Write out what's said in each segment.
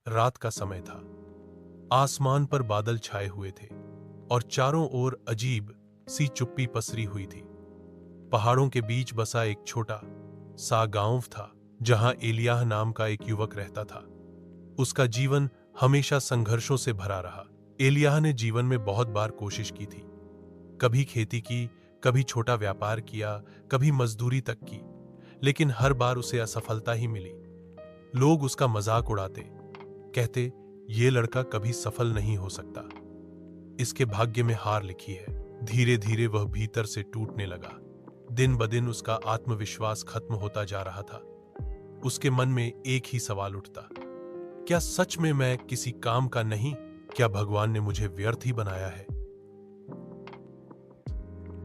रात का समय था। आसमान पर बादल छाए हुए थे और चारों ओर अजीब सी चुप्पी पसरी हुई थी। पहाड़ों के बीच बसा एक छोटा सा गांव था जहां एलियाह नाम का एक युवक रहता था। उसका जीवन हमेशा संघर्षों से भरा रहा। एलियाह ने जीवन में बहुत बार कोशिश की थी। कभी खेती की, कभी छोटा व्यापार किया, कभी मजदूरी तक की, लेकिन हर बार उसे असफलता ही मिली। लोग उसका मजाक उड़ाते, कहते ये लड़का कभी सफल नहीं हो सकता, इसके भाग्य में हार लिखी है। धीरे धीरे वह भीतर से टूटने लगा। दिन ब दिन उसका आत्मविश्वास खत्म होता जा रहा था। उसके मन में एक ही सवाल उठता, क्या सच में मैं किसी काम का नहीं? क्या भगवान ने मुझे व्यर्थ ही बनाया है?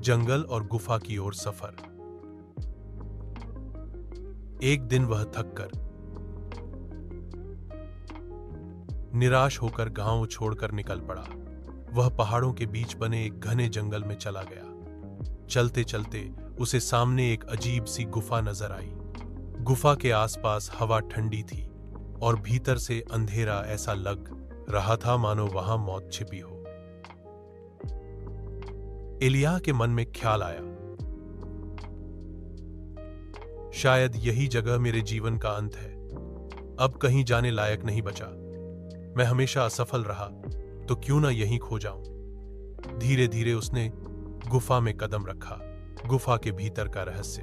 जंगल और गुफा की ओर सफर। एक दिन वह थककर, निराश होकर गांव छोड़कर निकल पड़ा। वह पहाड़ों के बीच बने एक घने जंगल में चला गया। चलते चलते उसे सामने एक अजीब सी गुफा नजर आई। गुफा के आसपास हवा ठंडी थी और भीतर से अंधेरा ऐसा लग रहा था मानो वहां मौत छिपी हो। एलियाह के मन में ख्याल आया, शायद यही जगह मेरे जीवन का अंत है। अब कहीं जाने लायक नहीं बचा। मैं हमेशा असफल रहा, तो क्यों ना यहीं खो जाऊं। धीरे धीरे उसने गुफा में कदम रखा। गुफा के भीतर का रहस्य।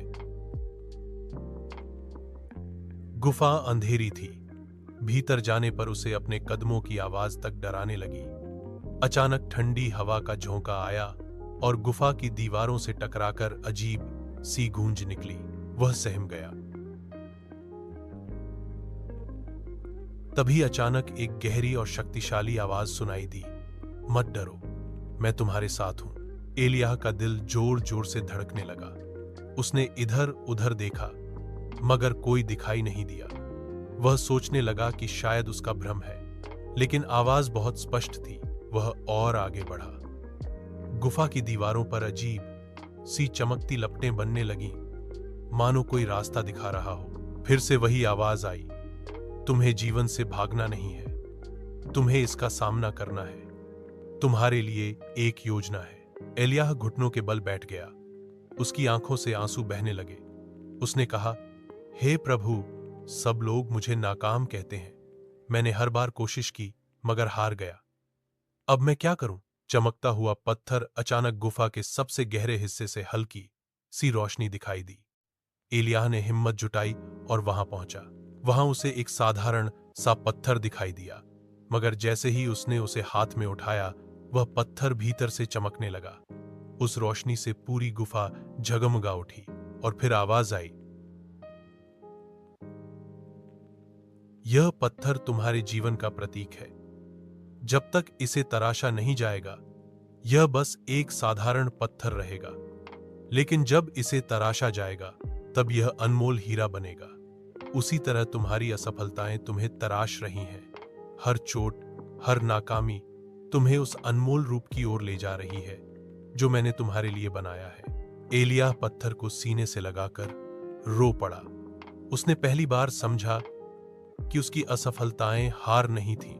गुफा अंधेरी थी। भीतर जाने पर उसे अपने कदमों की आवाज तक डराने लगी। अचानक ठंडी हवा का झोंका आया और गुफा की दीवारों से टकराकर अजीब सी गूंज निकली। वह सहम गया। तभी अचानक एक गहरी और शक्तिशाली आवाज सुनाई दी, मत डरो, मैं तुम्हारे साथ हूं। एलियाह का दिल जोर जोर से धड़कने लगा। उसने इधर उधर देखा, मगर कोई दिखाई नहीं दिया। वह सोचने लगा कि शायद उसका भ्रम है, लेकिन आवाज बहुत स्पष्ट थी। वह और आगे बढ़ा। गुफा की दीवारों पर अजीब सी चमकती लपटें बनने लगीं, मानो कोई रास्ता दिखा रहा हो। फिर से वही आवाज आई, तुम्हें जीवन से भागना नहीं है, तुम्हें इसका सामना करना है। तुम्हारे लिए एक योजना है। एलियाह घुटनों के बल बैठ गया। उसकी आंखों से आंसू बहने लगे। उसने कहा, हे प्रभु, सब लोग मुझे नाकाम कहते हैं। मैंने हर बार कोशिश की मगर हार गया। अब मैं क्या करूं? चमकता हुआ पत्थर अचानक गुफा के सबसे गहरे हिस्से से हल्की सी रोशनी दिखाई दी। एलियाह ने हिम्मत जुटाई और वहां पहुंचा। वहां उसे एक साधारण सा पत्थर दिखाई दिया, मगर जैसे ही उसने उसे हाथ में उठाया, वह पत्थर भीतर से चमकने लगा। उस रोशनी से पूरी गुफा झगमगा उठी और फिर आवाज आई, यह पत्थर तुम्हारे जीवन का प्रतीक है। जब तक इसे तराशा नहीं जाएगा, यह बस एक साधारण पत्थर रहेगा, लेकिन जब इसे तराशा जाएगा, तब यह अनमोल हीरा बनेगा। उसी तरह तुम्हारी असफलताएं तुम्हें तराश रही हैं। हर चोट, हर नाकामी तुम्हें उस अनमोल रूप की ओर ले जा रही है जो मैंने तुम्हारे लिए बनाया है। एलियाह पत्थर को सीने से लगाकर रो पड़ा। उसने पहली बार समझा कि उसकी असफलताएं हार नहीं थीं,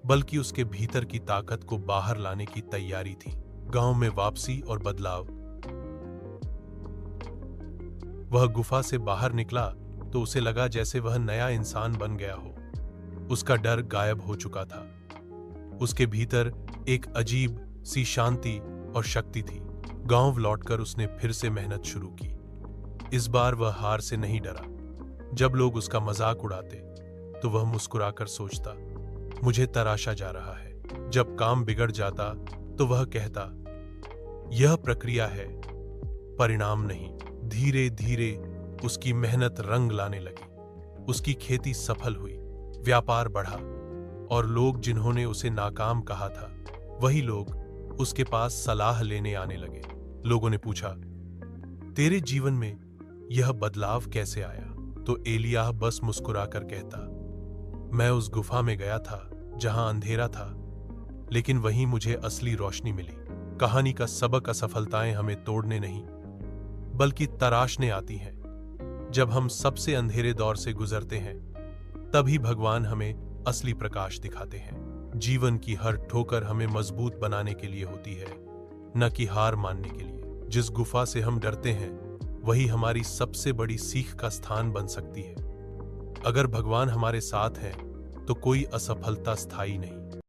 बल्कि उसके भीतर की ताकत को बाहर लाने की तैयारी थी। गांव में वापसी और बदलाव। वह गुफा से बाहर निकला तो उसे लगा जैसे वह नया इंसान बन गया हो। उसका डर गायब हो चुका था। उसके भीतर एक अजीब सी शांति और शक्ति थी। गांव लौटकर उसने फिर से मेहनत शुरू की। इस बार वह हार से नहीं डरा। जब लोग उसका मजाक उड़ाते तो वह मुस्कुराकर सोचता, मुझे तराशा जा रहा है। जब काम बिगड़ जाता तो वह कहता, यह प्रक्रिया है, परिणाम नहीं। धीरे धीरे उसकी मेहनत रंग लाने लगी। उसकी खेती सफल हुई, व्यापार बढ़ा और लोग जिन्होंने उसे नाकाम कहा था, वही लोग उसके पास सलाह लेने आने लगे। लोगों ने पूछा, तेरे जीवन में यह बदलाव कैसे आया? तो एलियाह बस मुस्कुराकर कहता, मैं उस गुफा में गया था जहां अंधेरा था, लेकिन वहीं मुझे असली रोशनी मिली। कहानी का सबक असफलताएं हमें तोड़ने नहीं, बल्कि तराशने आती हैं। जब हम सबसे अंधेरे दौर से गुजरते हैं, तभी भगवान हमें असली प्रकाश दिखाते हैं। जीवन की हर ठोकर हमें मजबूत बनाने के लिए होती है, न कि हार मानने के लिए। जिस गुफा से हम डरते हैं वही हमारी सबसे बड़ी सीख का स्थान बन सकती है। अगर भगवान हमारे साथ हैं तो कोई असफलता स्थायी नहीं।